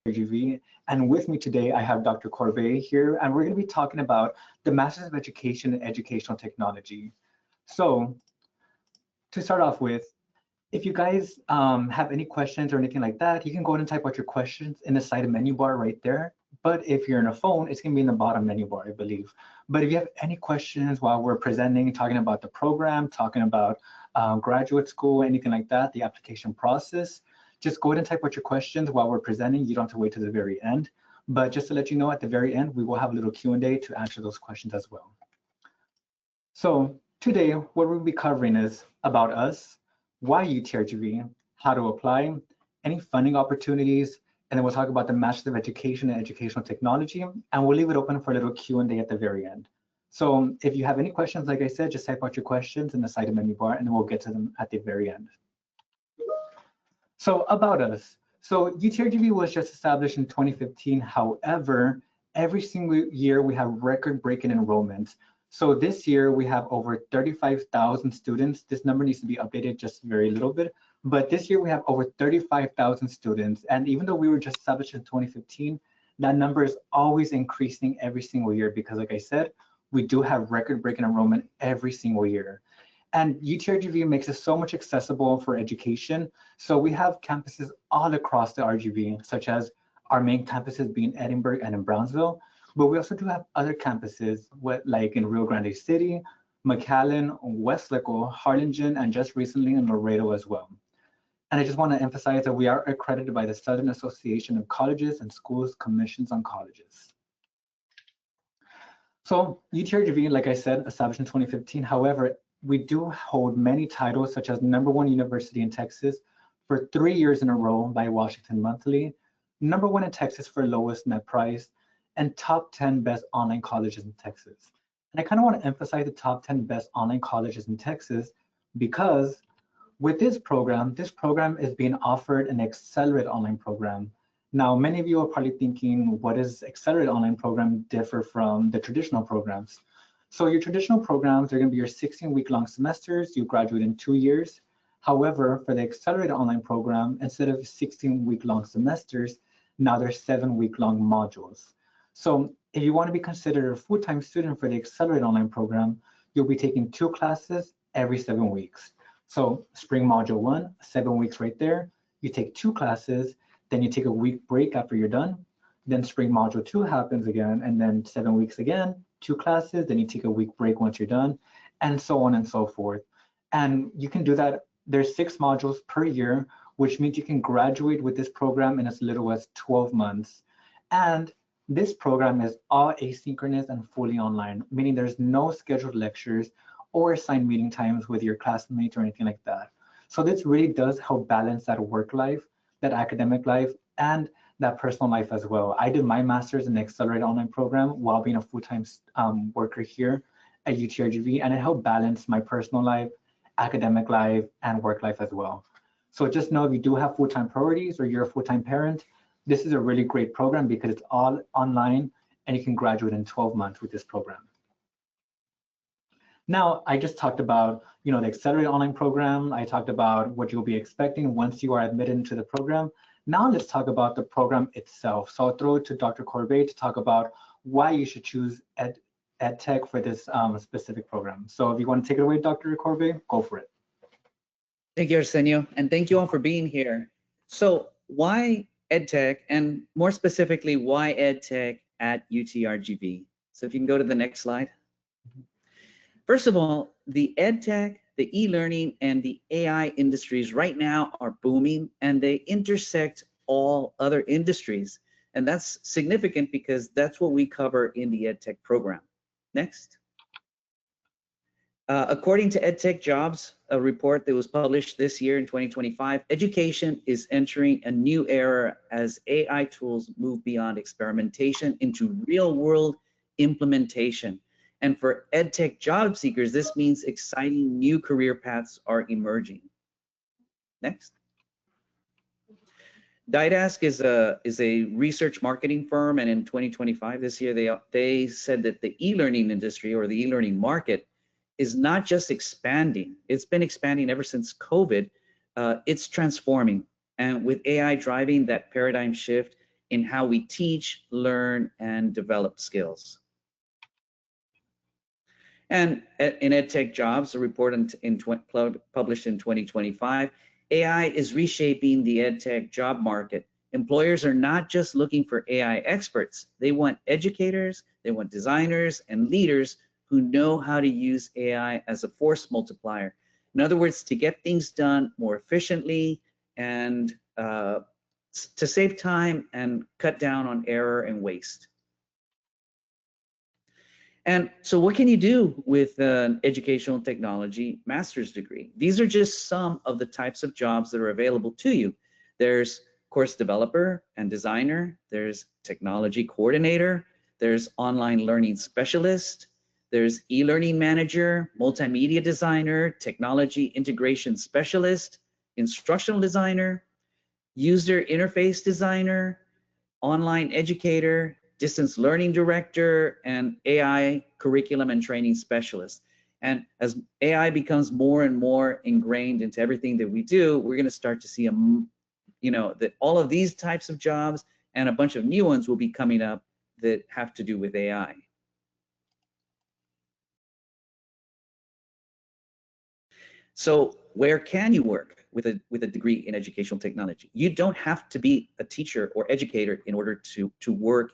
UTRGV, and with me today I have Dr. Corbeil here, and we're going to be talking about the Masters of Education in Educational Technology. So, to start off with, if you guys have any questions or anything like that, you can go ahead and type out your questions in the side menu bar right there. But if you're on a phone, it's going to be in the bottom menu bar, I believe. But if you have any questions while we're presenting, talking about the program, talking about graduate school, anything like that, the application process, just go ahead and type out your questions while we're presenting. You don't have to wait to the very end. But just to let you know, at the very end, we will have a little Q&A to answer those questions as well. So today, what we'll be covering is about us, why UTRGV, how to apply, any funding opportunities, and then we'll talk about the Masters of Education and Educational Technology, and we'll leave it open for a little Q&A at the very end. So if you have any questions, like I said, just type out your questions in the side menu bar, and then we'll get to them at the very end. So about us. So UTRGV was just established in 2015. However, every single year we have record-breaking enrollments. So this year we have over 35,000 students. This number needs to be updated just very little bit. But this year we have over 35,000 students. And even though we were just established in 2015, that number is always increasing every single year because, like I said, we do have record-breaking enrollment every single year. And UTRGV makes it so much accessible for education. So we have campuses all across the RGV, such as our main campuses being Edinburgh and in Brownsville. But we also do have other campuses, like in Rio Grande City, McAllen, Westlake, Harlingen, and just recently in Laredo as well. And I just want to emphasize that we are accredited by the Southern Association of Colleges and Schools Commissions on Colleges. So UTRGV, like I said, established in 2015. However, we do hold many titles, such as #1 University in Texas for 3 years in a row by Washington Monthly, #1 in Texas for lowest net price, and top 10 best online colleges in Texas. And I kind of want to emphasize the top 10 best online colleges in Texas because with this program is being offered an accelerated online program. Now, many of you are probably thinking, what does accelerated online program differ from the traditional programs? So your traditional programs are going to be your 16-week-long semesters. You graduate in 2 years. However, for the accelerated online program, instead of 16-week-long semesters, now there's 7-week-long modules. So if you want to be considered a full-time student for the accelerated online program, you'll be taking 2 classes every 7 weeks. So spring module 1, 7 weeks right there. You take 2 classes, then you take a week break after you're done. Then spring module 2 happens again, and then 7 weeks again, 2 classes, then you take a week break once you're done, and so on and so forth. And you can do that. There's 6 modules per year, which means you can graduate with this program in as little as 12 months. And this program is all asynchronous and fully online, meaning there's no scheduled lectures or assigned meeting times with your classmates or anything like that. So this really does help balance that work life, that academic life, and that personal life as well. I did my master's in the accelerated online program while being a full-time worker here at UTRGV, and it helped balance my personal life, academic life, and work life as well. So just know if you do have full-time priorities or you're a full-time parent, this is a really great program because it's all online and you can graduate in 12 months with this program. Now, I just talked about, the accelerated online program. I talked about what you'll be expecting once you are admitted into the program. Now let's talk about the program itself. So I'll throw it to Dr. Corbeil to talk about why you should choose EdTech for this specific program. So if you want to take it away, Dr. Corbeil, go for it. Thank you, Arsenio, and thank you all for being here. So why EdTech, and more specifically, why EdTech at UTRGV? So if you can go to the next slide. First of all, the EdTech, the e-learning, and the AI industries right now are booming, and they intersect all other industries. And that's significant because that's what we cover in the EdTech program. Next. According to EdTech Jobs, a report that was published this year in 2025, education is entering a new era as AI tools move beyond experimentation into real-world implementation. And for EdTech job seekers, this means exciting new career paths are emerging. Next. Didask is a research marketing firm, and in 2025, this year, they said that the e-learning industry or the e-learning market is not just expanding. It's been expanding ever since COVID. It's transforming, and with AI driving that paradigm shift, in how we teach, learn, and develop skills. And in EdTech Jobs, a report published in 2025, AI is reshaping the EdTech job market. Employers are not just looking for AI experts. They want educators, they want designers and leaders who know how to use AI as a force multiplier. In other words, to get things done more efficiently and to save time and cut down on error and waste. And so what can you do with an educational technology master's degree? These are just some of the types of jobs that are available to you. There's course developer and designer, there's technology coordinator, there's online learning specialist, there's e-learning manager, multimedia designer, technology integration specialist, instructional designer, user interface designer, online educator, distance learning director, and AI curriculum and training specialist. And as AI becomes more and more ingrained into everything that we do, we're going to start to see that all of these types of jobs and a bunch of new ones will be coming up that have to do with AI. So where can you work with a degree in educational technology? You don't have to be a teacher or educator in order to work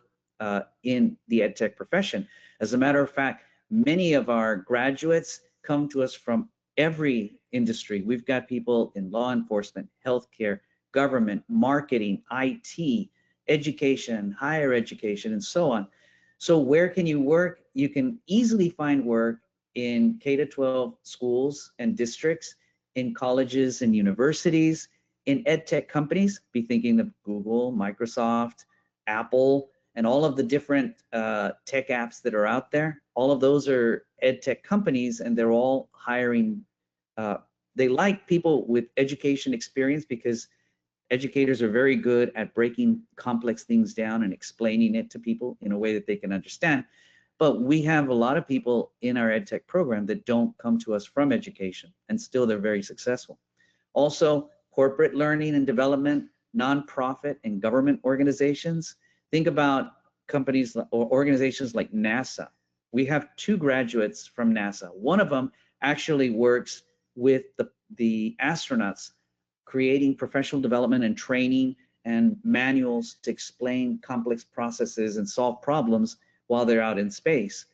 in the EdTech profession. As a matter of fact, many of our graduates come to us from every industry. We've got people in law enforcement, healthcare, government, marketing, IT, education, higher education, and so on. So where can you work? You can easily find work in K-12 schools and districts, in colleges and universities, in EdTech companies. Be thinking of Google, Microsoft, Apple, and all of the different tech apps that are out there. All of those are EdTech companies, and they're all hiring. They like people with education experience because educators are very good at breaking complex things down and explaining it to people in a way that they can understand. But we have a lot of people in our EdTech program that don't come to us from education, and still they're very successful. Also, corporate learning and development, nonprofit and government organizations. Think about companies or organizations like NASA. We have 2 graduates from NASA. One of them actually works with the astronauts, creating professional development and training and manuals to explain complex processes and solve problems while they're out in space.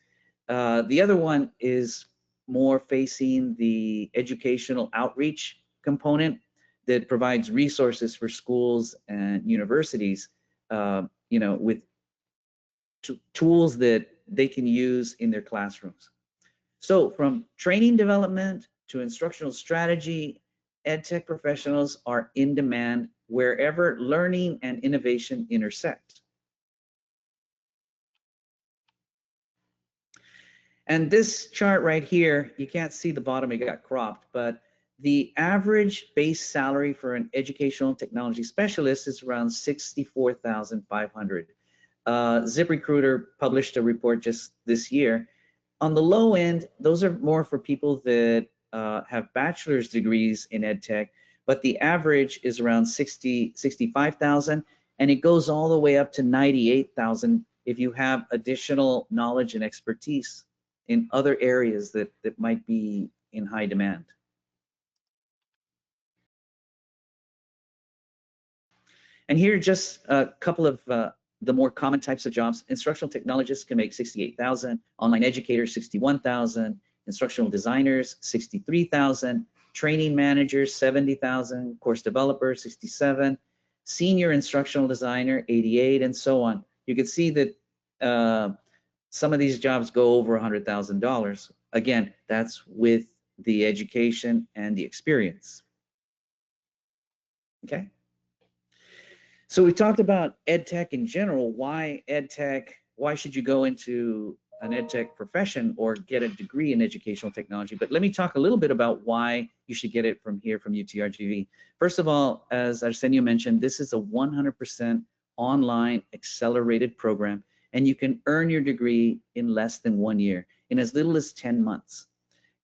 The other one is more facing the educational outreach component that provides resources for schools and universities, with tools that they can use in their classrooms. So from training development to instructional strategy, EdTech professionals are in demand wherever learning and innovation intersect. And this chart right here, you can't see the bottom, it got cropped, but the average base salary for an educational technology specialist is around $64,500. ZipRecruiter published a report just this year. On the low end, those are more for people that have bachelor's degrees in EdTech, but the average is around 65,000, and it goes all the way up to 98,000 if you have additional knowledge and expertise in other areas that might be in high demand. And here are just a couple of the more common types of jobs. Instructional technologists can make 68,000, online educators 61,000, instructional designers 63,000, training managers 70,000, course developer 67, senior instructional designer 88, and so on. You can see that some of these jobs go over $100,000. Again, that's with the education and the experience. Okay. So we talked about EdTech in general. Why EdTech? Why should you go into an EdTech profession or get a degree in educational technology? But let me talk a little bit about why you should get it from here, from UTRGV. First of all, as Arsenio mentioned, this is a 100% online accelerated program, and you can earn your degree in less than 1 year, in as little as 10 months.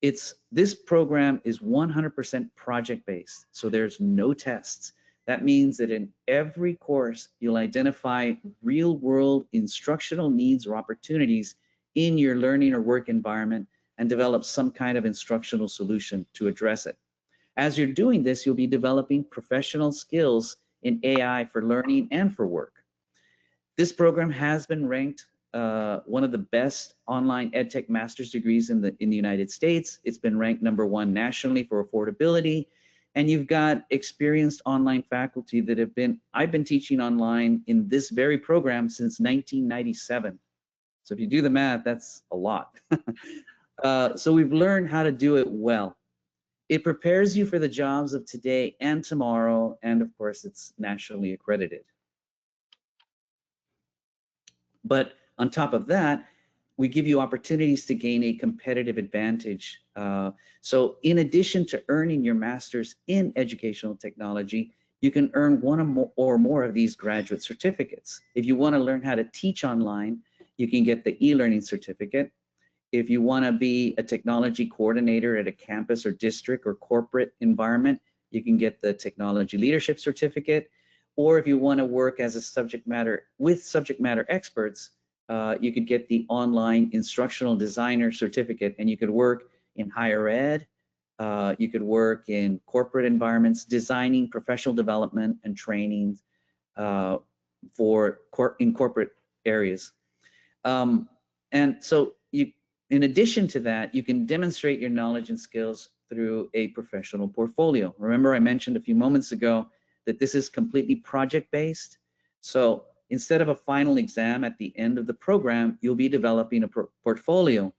This program is 100% project-based, so there's no tests. That means that in every course, you'll identify real-world instructional needs or opportunities in your learning or work environment and develop some kind of instructional solution to address it. As you're doing this, you'll be developing professional skills in AI for learning and for work. This program has been ranked one of the best online EdTech master's degrees in the United States. It's been ranked #1 nationally for affordability. And you've got experienced online faculty that I've been teaching online in this very program since 1997. So if you do the math, that's a lot. So we've learned how to do it well. It prepares you for the jobs of today and tomorrow, and of course, it's nationally accredited. But on top of that, we give you opportunities to gain a competitive advantage. So in addition to earning your master's in educational technology, you can earn one or more of these graduate certificates. If you want to learn how to teach online, you can get the e-learning certificate. If you want to be a technology coordinator at a campus or district or corporate environment, you can get the technology leadership certificate. Or if you want to work as a subject matter experts, you could get the online instructional designer certificate, and you could work in higher ed, you could work in corporate environments, designing professional development and training in corporate areas. And so in addition to that, you can demonstrate your knowledge and skills through a professional portfolio. Remember, I mentioned a few moments ago that this is completely project-based. So instead of a final exam at the end of the program, you'll be developing a portfolio.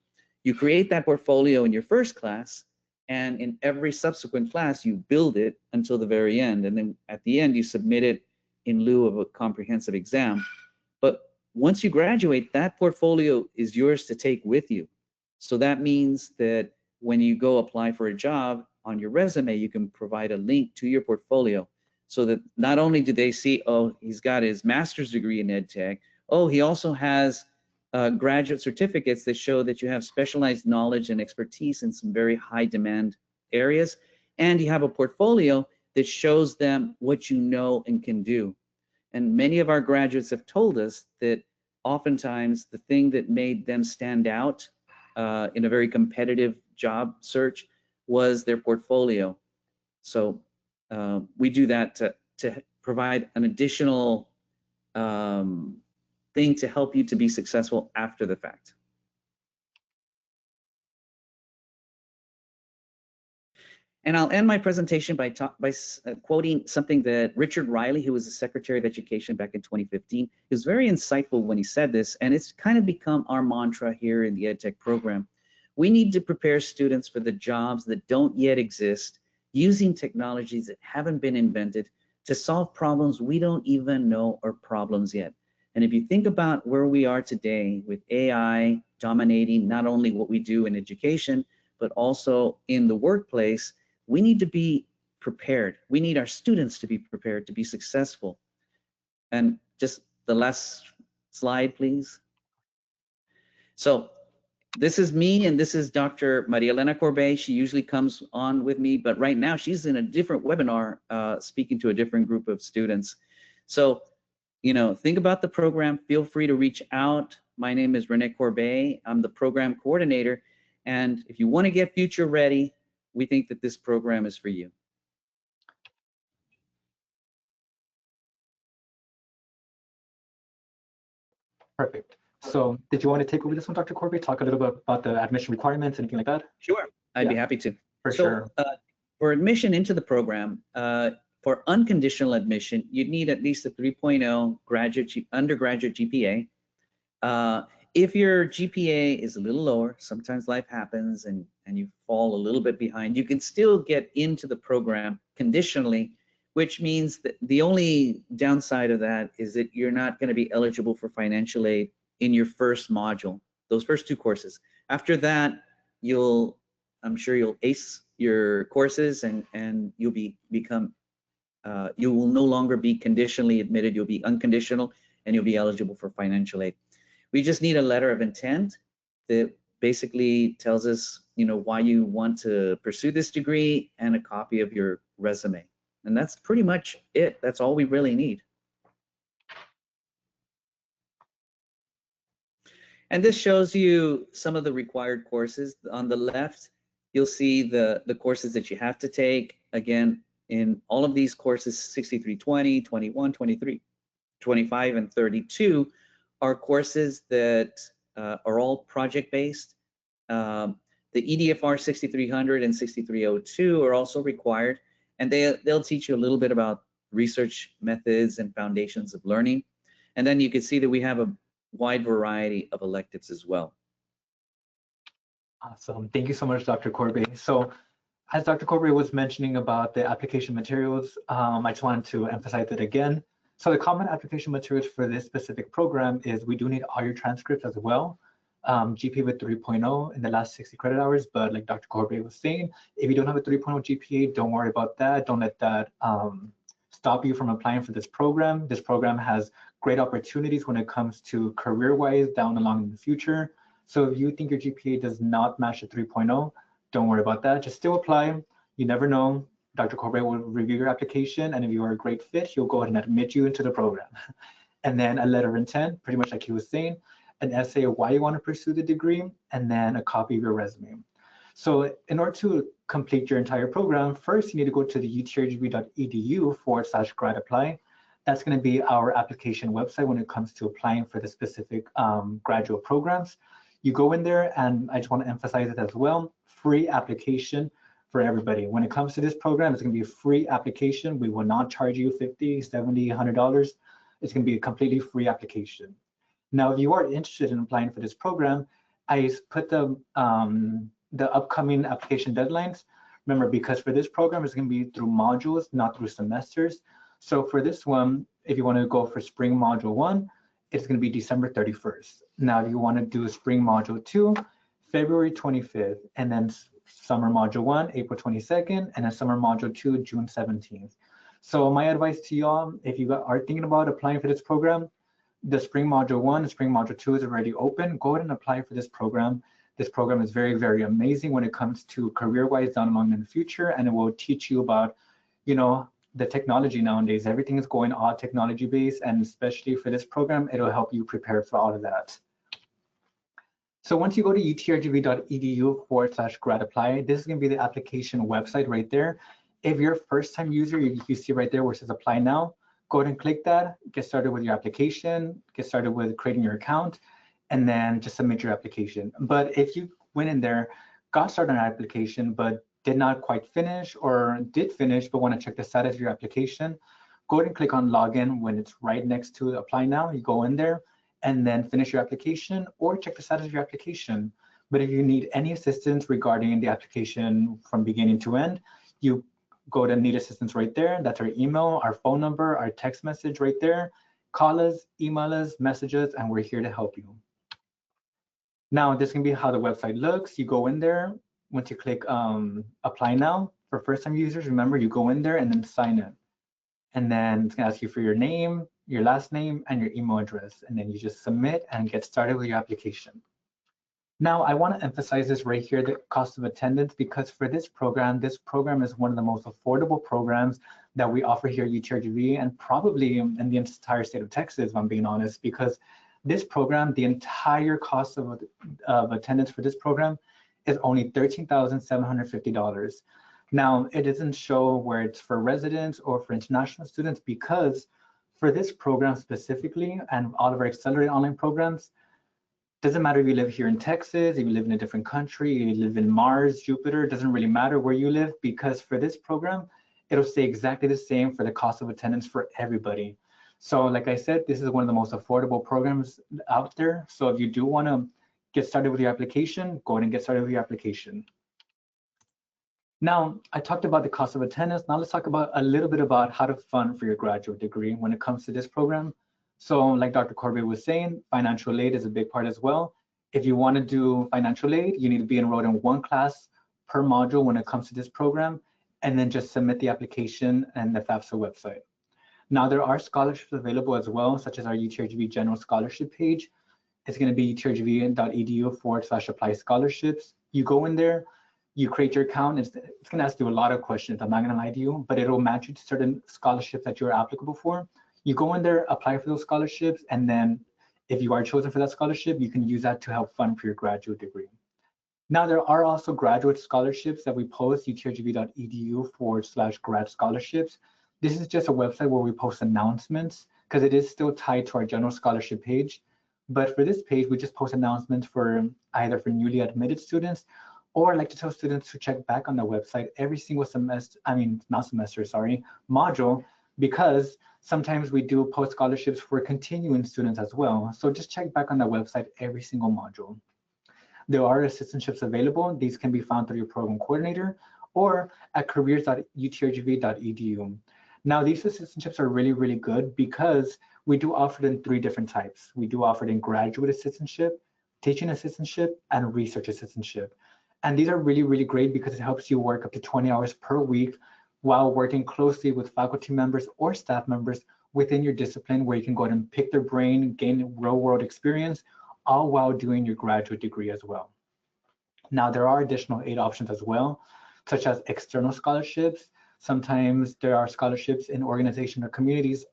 You create that portfolio in your first class, and in every subsequent class, you build it until the very end. And then at the end, you submit it in lieu of a comprehensive exam. But once you graduate, that portfolio is yours to take with you. So that means that when you go apply for a job, on your resume, you can provide a link to your portfolio, so that not only do they see, oh, he's got his master's degree in EdTech, oh, he also has graduate certificates that show that you have specialized knowledge and expertise in some very high demand areas, and you have a portfolio that shows them what you know and can do. And many of our graduates have told us that oftentimes the thing that made them stand out in a very competitive job search was their portfolio. So we do that to provide an additional thing to help you to be successful after the fact. And I'll end my presentation by quoting something that Richard Riley, who was the Secretary of Education back in 2015, he was very insightful when he said this, and it's kind of become our mantra here in the EdTech program. We need to prepare students for the jobs that don't yet exist, using technologies that haven't been invented to solve problems we don't even know are problems yet. And if you think about where we are today with AI dominating not only what we do in education, but also in the workplace, we need to be prepared. We need our students to be prepared to be successful. And just the last slide, please. So this is me, and this is Dr. Maria Elena Corbeil. She usually comes on with me, but right now she's in a different webinar speaking to a different group of students. So, you know, think about the program. Feel free to reach out. My name is Rene Corbeil. I'm the program coordinator. And if you want to get future ready, we think that this program is for you. Perfect. So did you want to take over this one, Dr. Corbeil, talk a little bit about the admission requirements, anything like that? Sure, I'd be happy to. For sure. For admission into the program, for unconditional admission, you'd need at least a 3.0 undergraduate GPA. If your GPA is a little lower, sometimes life happens and you fall a little bit behind, you can still get into the program conditionally, which means that the only downside of that is that you're not going to be eligible for financial aid in your first module, those first 2 courses. After that, I'm sure you'll ace your courses and you'll become, you will no longer be conditionally admitted, you'll be unconditional, and you'll be eligible for financial aid. We just need a letter of intent that basically tells us, you know, why you want to pursue this degree and a copy of your resume. And that's pretty much it. That's all we really need. And this shows you some of the required courses. On the left, you'll see the courses that you have to take. Again, in all of these courses, 63, 20, 21, 23, 25, and 32 are courses that are all project-based. The EDFR 6300 and 6302 are also required, and they'll teach you a little bit about research methods and foundations of learning. And then you can see that we have a wide variety of electives as well. Awesome. Thank you so much, Dr. Corbeil. So as Dr. Corbeil was mentioning about the application materials, I just wanted to emphasize it again. So the common application materials for this specific program is we do need all your transcripts as well. GPA with 3.0 in the last 60 credit hours, but like Dr. Corbeil was saying, if you don't have a 3.0 GPA, don't worry about that. Don't let that stop you from applying for this program. This program has great opportunities when it comes to career-wise down along in the future. So if you think your GPA does not match a 3.0, don't worry about that. Just still apply. You never know. Dr. Corbeil will review your application, and if you are a great fit, he'll go ahead and admit you into the program. And then a letter of intent, pretty much like he was saying, an essay of why you want to pursue the degree, and then a copy of your resume. So in order to complete your entire program, first you need to go to the utrgv.edu/grad apply. That's going to be our application website when it comes to applying for the specific graduate programs. You go in there, and I just want to emphasize it as well, free application for everybody. When it comes to this program, it's going to be a free application. We will not charge you $50, $70, $100. It's going to be a completely free application. Now, if you are interested in applying for this program, I put the upcoming application deadlines. Remember, because for this program, it's going to be through modules, not through semesters. So for this one, if you want to go for spring module 1, it's going to be December 31st. Now, if you want to do spring module 2, February 25th, and then summer module 1, April 22nd, and then summer module 2, June 17th. So my advice to y'all, if you are thinking about applying for this program, the spring module 1 and spring module 2 is already open. Go ahead and apply for this program. This program is very, very amazing when it comes to career-wise down along in the future, and it will teach you about, you know, the technology nowadays. Everything is going all technology-based, and especially for this program, it'll help you prepare for all of that. So once you go to utrgv.edu/grad apply, this is going to be the application website right there. If you're a first-time user, you see right there where it says apply now. Go ahead and click that, get started with your application, get started with creating your account, and then just submit your application. But if you went in there, got started on an application, but did not quite finish, or did finish but want to check the status of your application, go ahead and click on login when it's right next to apply now. You go in there and then finish your application or check the status of your application. But if you need any assistance regarding the application from beginning to end, you go to need assistance right there. That's our email, our phone number, our text message right there. Call us, email us, message us, and we're here to help you. Now, this can be how the website looks. You go in there. Once you click apply now, for first-time users, remember you go in there and then sign in. And then it's gonna ask you for your name, your last name, and your email address. And then you just submit and get started with your application. Now, I want to emphasize this right here, the cost of attendance, because for this program is one of the most affordable programs that we offer here at UTRGV, and probably in the entire state of Texas, if I'm being honest, because this program, the entire cost of attendance for this program is only $13,750. Now, it doesn't show where it's for residents or for international students, because for this program specifically, and all of our accelerated online programs, doesn't matter if you live here in Texas, if you live in a different country, if you live in Mars, Jupiter, doesn't really matter where you live, because for this program, it'll stay exactly the same for the cost of attendance for everybody. So like I said, this is one of the most affordable programs out there. So if you do want to get started with your application, go ahead and get started with your application. Now, I talked about the cost of attendance. Now let's talk about a little bit about how to fund for your graduate degree when it comes to this program. So like Dr. Corbeil was saying, financial aid is a big part as well. If you want to do financial aid, you need to be enrolled in one class per module when it comes to this program, and then just submit the application and the FAFSA website. Now, there are scholarships available as well, such as our UTRGV General Scholarship page. It's going to be utrgv.edu/apply scholarships. You go in there, You create your account. It's going to ask you a lot of questions. I'm not going to lie to you, but it'll match you to certain scholarships that you're applicable for. You go in there, apply for those scholarships, and then if you are chosen for that scholarship, you can use that to help fund for your graduate degree. Now, there are also graduate scholarships that we post, utrgv.edu/grad scholarships. This is just a website where we post announcements because it is still tied to our general scholarship page. But for this page, we just post announcements for either for newly admitted students, or I like to tell students to check back on the website every single semester, module, because sometimes we do post scholarships for continuing students as well. So just check back on the website every single module. There are assistantships available. These can be found through your program coordinator or at careers.utrgv.edu. Now, these assistantships are really, really good because we do offer them 3 different types. We do offer them graduate assistantship, teaching assistantship, and research assistantship. And these are really, really great because it helps you work up to 20 hours per week while working closely with faculty members or staff members within your discipline, where you can go ahead and pick their brain, gain real-world experience, all while doing your graduate degree as well. Now, there are additional aid options as well, such as external scholarships. Sometimes there are scholarships in organizations or communities,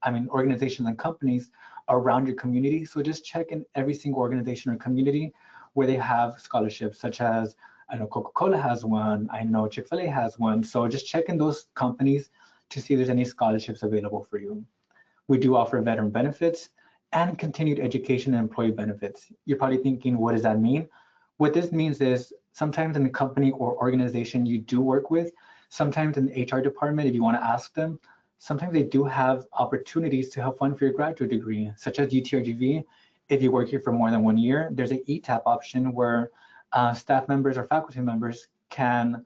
organizations and companies around your community. So just check in every single organization or community where they have scholarships, such as, I know Coca-Cola has one, I know Chick-fil-A has one. So just check in those companies to see if there's any scholarships available for you. We do offer veteran benefits and continued education and employee benefits. You're probably thinking, what does that mean? What this means is sometimes in the company or organization you do work with, sometimes in the HR department, if you want to ask them, sometimes they do have opportunities to help fund for your graduate degree, such as UTRGV. If you work here for more than 1 year, there's an ETAP option where staff members or faculty members can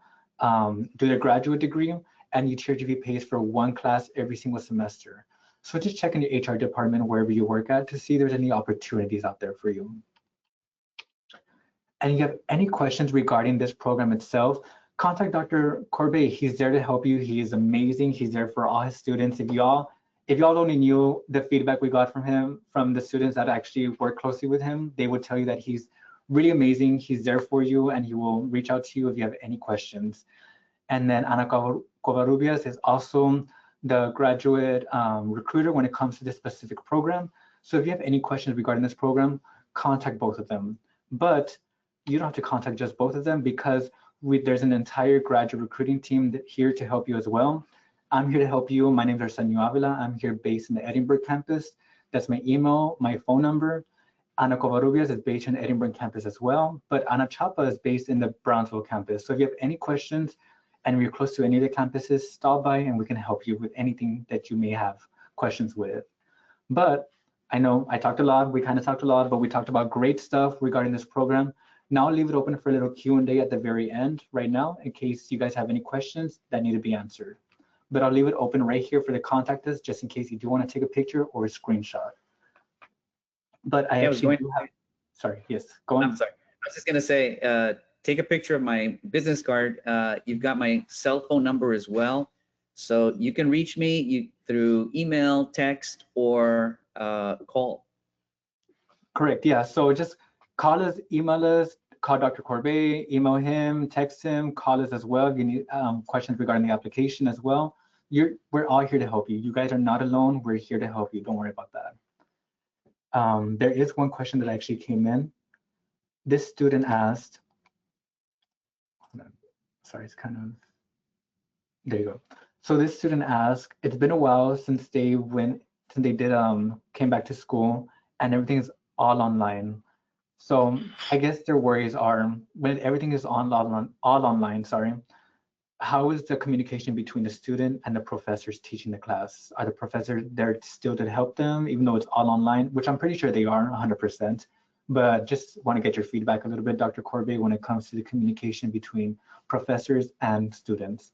do their graduate degree, and UTRGV pays for 1 class every single semester. So just check in your HR department wherever you work at to see if there's any opportunities out there for you. And if you have any questions regarding this program itself, contact Dr. Corbeil. He's there to help you. He is amazing. He's there for all his students. If y'all only knew the feedback we got from him, from the students that actually work closely with him, they would tell you that he's really amazing. He's there for you, and he will reach out to you if you have any questions. And then Ana Covarrubias is also the graduate recruiter when it comes to this specific program. So if you have any questions regarding this program, contact both of them. But you don't have to contact just both of them, because there's an entire graduate recruiting team here to help you as well. I'm here to help you. My name is Rene Avila. I'm here based in the Edinburgh campus. That's my email, my phone number. Ana Covarrubias is based in the Edinburgh campus as well, but Ana Chapa is based in the Brownsville campus. So if you have any questions and you're close to any of the campuses, stop by and we can help you with anything that you may have questions with. But I know I talked a lot, we kind of talked a lot, but we talked about great stuff regarding this program. Now I'll leave it open for a little Q&A at the very end right now, in case you guys have any questions that need to be answered. But I'll leave it open right here for the contact us, just in case you do want to take a picture or a screenshot. But I actually do have, sorry, yes, go on. I'm sorry, I was just gonna say, take a picture of my business card. You've got my cell phone number as well. So you can reach me through email, text, or call. Correct, yeah, so just call us, email us, call Dr. Corbeil, email him, text him, call us as well if you need questions regarding the application as well. We're all here to help you. You guys are not alone, we're here to help you, don't worry about that. There is one question that actually came in. This student asked, sorry, it's kind of, there you go. So this student asked, it's been a while since they came back to school and everything's all online. So I guess their worries are, when everything is all online, sorry, how is the communication between the student and the professors teaching the class? Are the professors there still to help them, even though it's all online, which I'm pretty sure they are 100%, but just want to get your feedback a little bit, Dr. Corbeil, when it comes to the communication between professors and students.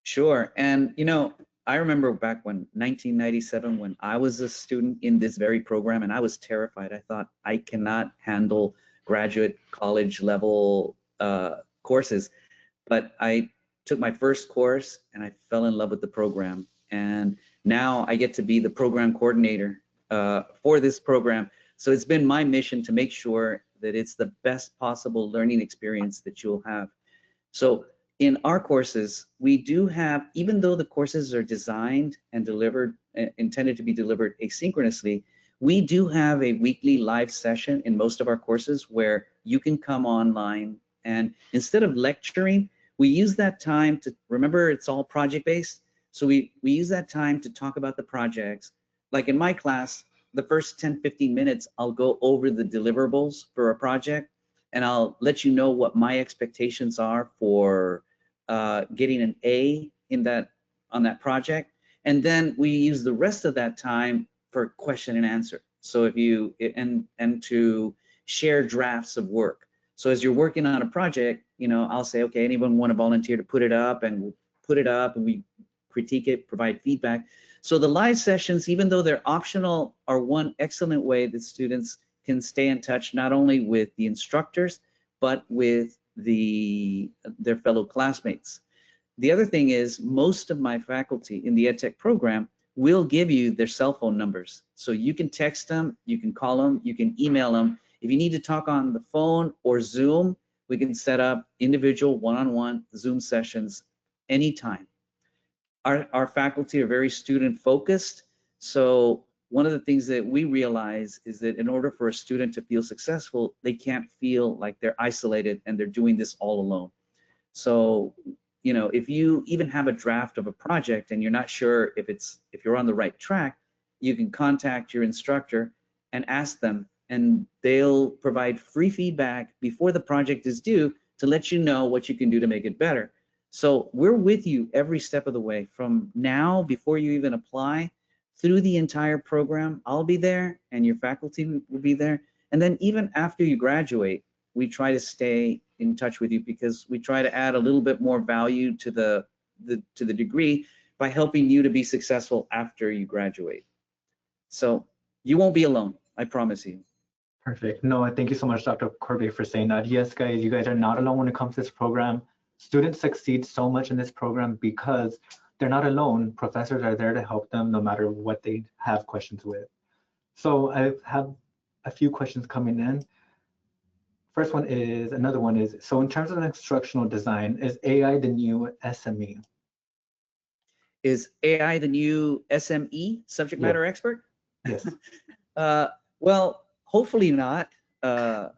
Sure, and I remember back when 1997, when I was a student in this very program, and I was terrified. I thought, I cannot handle graduate college level courses. But I took my first course and I fell in love with the program. And now I get to be the program coordinator for this program. So it's been my mission to make sure that it's the best possible learning experience that you'll have. So in our courses, we do have, even though the courses are designed and delivered, intended to be delivered asynchronously, we do have a weekly live session in most of our courses where you can come online, and instead of lecturing, we use that time to, remember, it's all project-based, so we use that time to talk about the projects. Like in my class, the first 10-15 minutes, I'll go over the deliverables for a project, and I'll let you know what my expectations are for getting an A in that, on that project. And then we use the rest of that time for question and answer. So if you, and to share drafts of work. So as you're working on a project, you know, I'll say, okay, anyone want to volunteer to put it up, and we'll put it up and we critique it, provide feedback. So the live sessions, even though they're optional, are one excellent way that students can stay in touch, not only with the instructors, but with their fellow classmates. The other thing is, most of my faculty in the EdTech program will give you their cell phone numbers. So you can text them, you can call them, you can email them. If you need to talk on the phone or Zoom, we can set up individual one-on-one Zoom sessions anytime. Our faculty are very student focused. So one of the things that we realize is that in order for a student to feel successful, they can't feel like they're isolated and they're doing this all alone. So, you know, if you even have a draft of a project and you're not sure if you're on the right track, you can contact your instructor and ask them, and they'll provide free feedback before the project is due to let you know what you can do to make it better. So we're with you every step of the way, from now, before you even apply, through the entire program. I'll be there and your faculty will be there. And then even after you graduate, we try to stay in touch with you, because we try to add a little bit more value to the degree by helping you to be successful after you graduate. So you won't be alone, I promise you. Perfect. No, thank you so much, Dr. Corbeil, for saying that. Yes, guys, you guys are not alone when it comes to this program. Students succeed so much in this program because they're not alone. Professors are there to help them no matter what they have questions with. So I have a few questions coming in. First one is, another one is, so in terms of instructional design, is AI the new SME? Is AI the new SME, subject matter expert? Yes. Well, hopefully not. For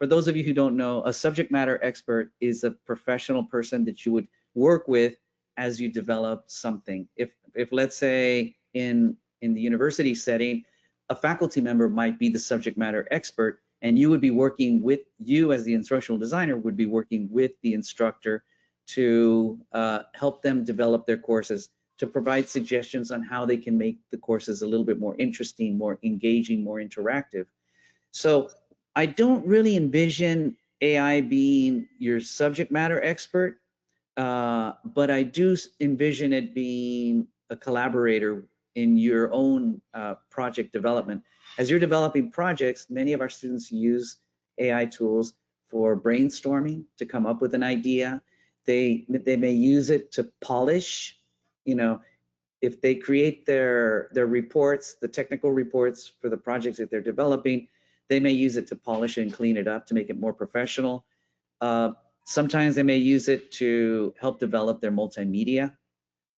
those of you who don't know, a subject matter expert is a professional person that you would work with as you develop something. If let's say in the university setting, a faculty member might be the subject matter expert, and you would be working with, you as the instructional designer would be working with the instructor to help them develop their courses, to provide suggestions on how they can make the courses a little bit more interesting, more engaging, more interactive. So I don't really envision AI being your subject matter expert, but I do envision it being a collaborator in your own project development. As you're developing projects, many of our students use AI tools for brainstorming, to come up with an idea. They may use it to polish, you know, if they create their reports, the technical reports for the projects that they're developing, they may use it to polish and clean it up to make it more professional. Sometimes they may use it to help develop their multimedia.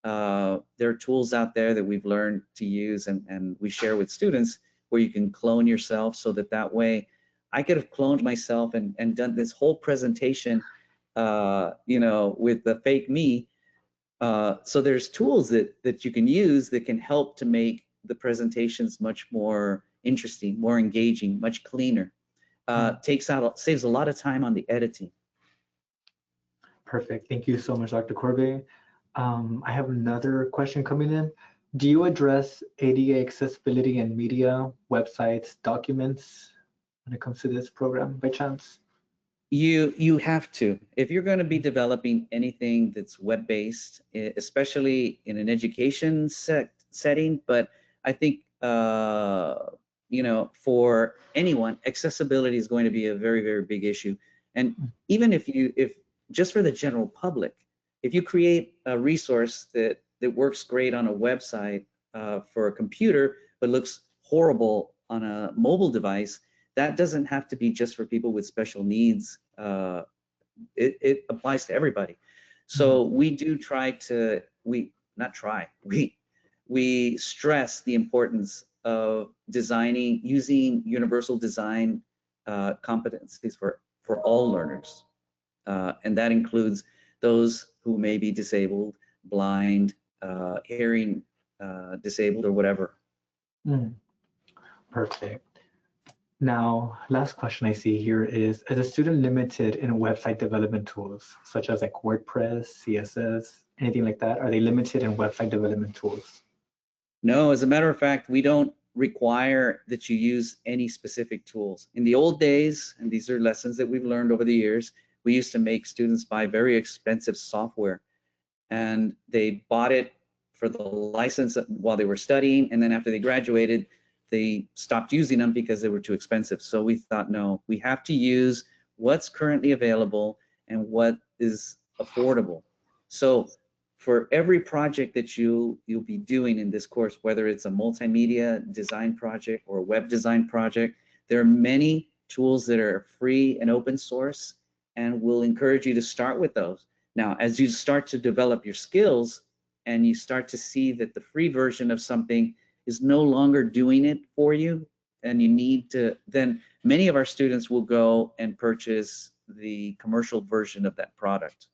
There are tools out there that we've learned to use and we share with students, where you can clone yourself, so that way I could have cloned myself and done this whole presentation, you know, with the fake me. So there's tools that you can use that can help to make the presentations much more interesting, more engaging, much cleaner. Saves a lot of time on the editing. Perfect. Thank you so much, Dr. Corbeil. I have another question coming in. Do you address ADA accessibility in media, websites, documents when it comes to this program by chance? You have to. If you're going to be developing anything that's web-based, especially in an education setting, but I think you know, for anyone, accessibility is going to be a very, very big issue. And even if just for the general public, if you create a resource that works great on a website for a computer, but looks horrible on a mobile device, that doesn't have to be just for people with special needs. It applies to everybody. So we do try to, we stress the importance of designing, using universal design competencies for all learners. And that includes those who may be disabled, blind, hearing disabled, or whatever. Perfect. Now, last question I see here is a student limited in website development tools, such as like WordPress, CSS, anything like that? Are they limited in website development tools? No, as a matter of fact, we don't require that you use any specific tools. In the old days, and these are lessons that we've learned over the years, we used to make students buy very expensive software, and they bought it for the license while they were studying, and then after they graduated, they stopped using them because they were too expensive. So we thought, no, we have to use what's currently available and what is affordable. So for every project that you'll be doing in this course, whether it's a multimedia design project or a web design project, there are many tools that are free and open source, and we'll encourage you to start with those. Now, as you start to develop your skills and you start to see that the free version of something is no longer doing it for you, and you need to, then many of our students will go and purchase the commercial version of that product.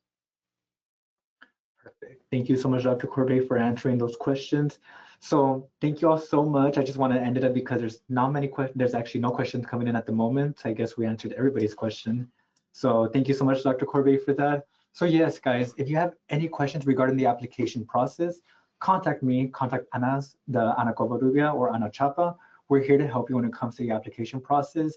Perfect. Thank you so much, Dr. Corbeil, for answering those questions. So thank you all so much. I just want to end it up because there's not many questions. There's actually no questions coming in at the moment. I guess we answered everybody's question. So thank you so much, Dr. Corbeil, for that. So yes, guys, if you have any questions regarding the application process, contact me, contact Ana Covarrubia or Ana Chapa. We're here to help you when it comes to the application process.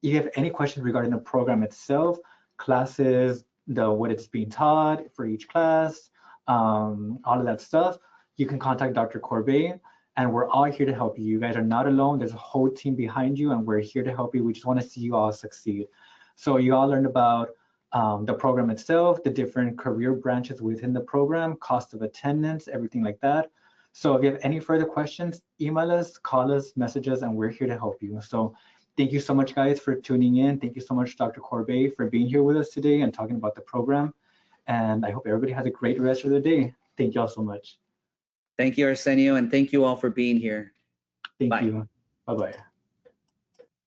If you have any questions regarding the program itself, classes, what it's being taught for each class, all of that stuff, you can contact Dr. Corbeil, and we're all here to help you. You guys are not alone. There's a whole team behind you, and we're here to help you. We just want to see you all succeed. So you all learned about the program itself, the different career branches within the program, cost of attendance, everything like that. So if you have any further questions, email us, call us, message us, and we're here to help you. So thank you so much, guys, for tuning in. Thank you so much, Dr. Corbeil, for being here with us today and talking about the program. And I hope everybody has a great rest of the day. Thank you all so much. Thank you, Arsenio, and thank you all for being here. Thank you. Bye-bye.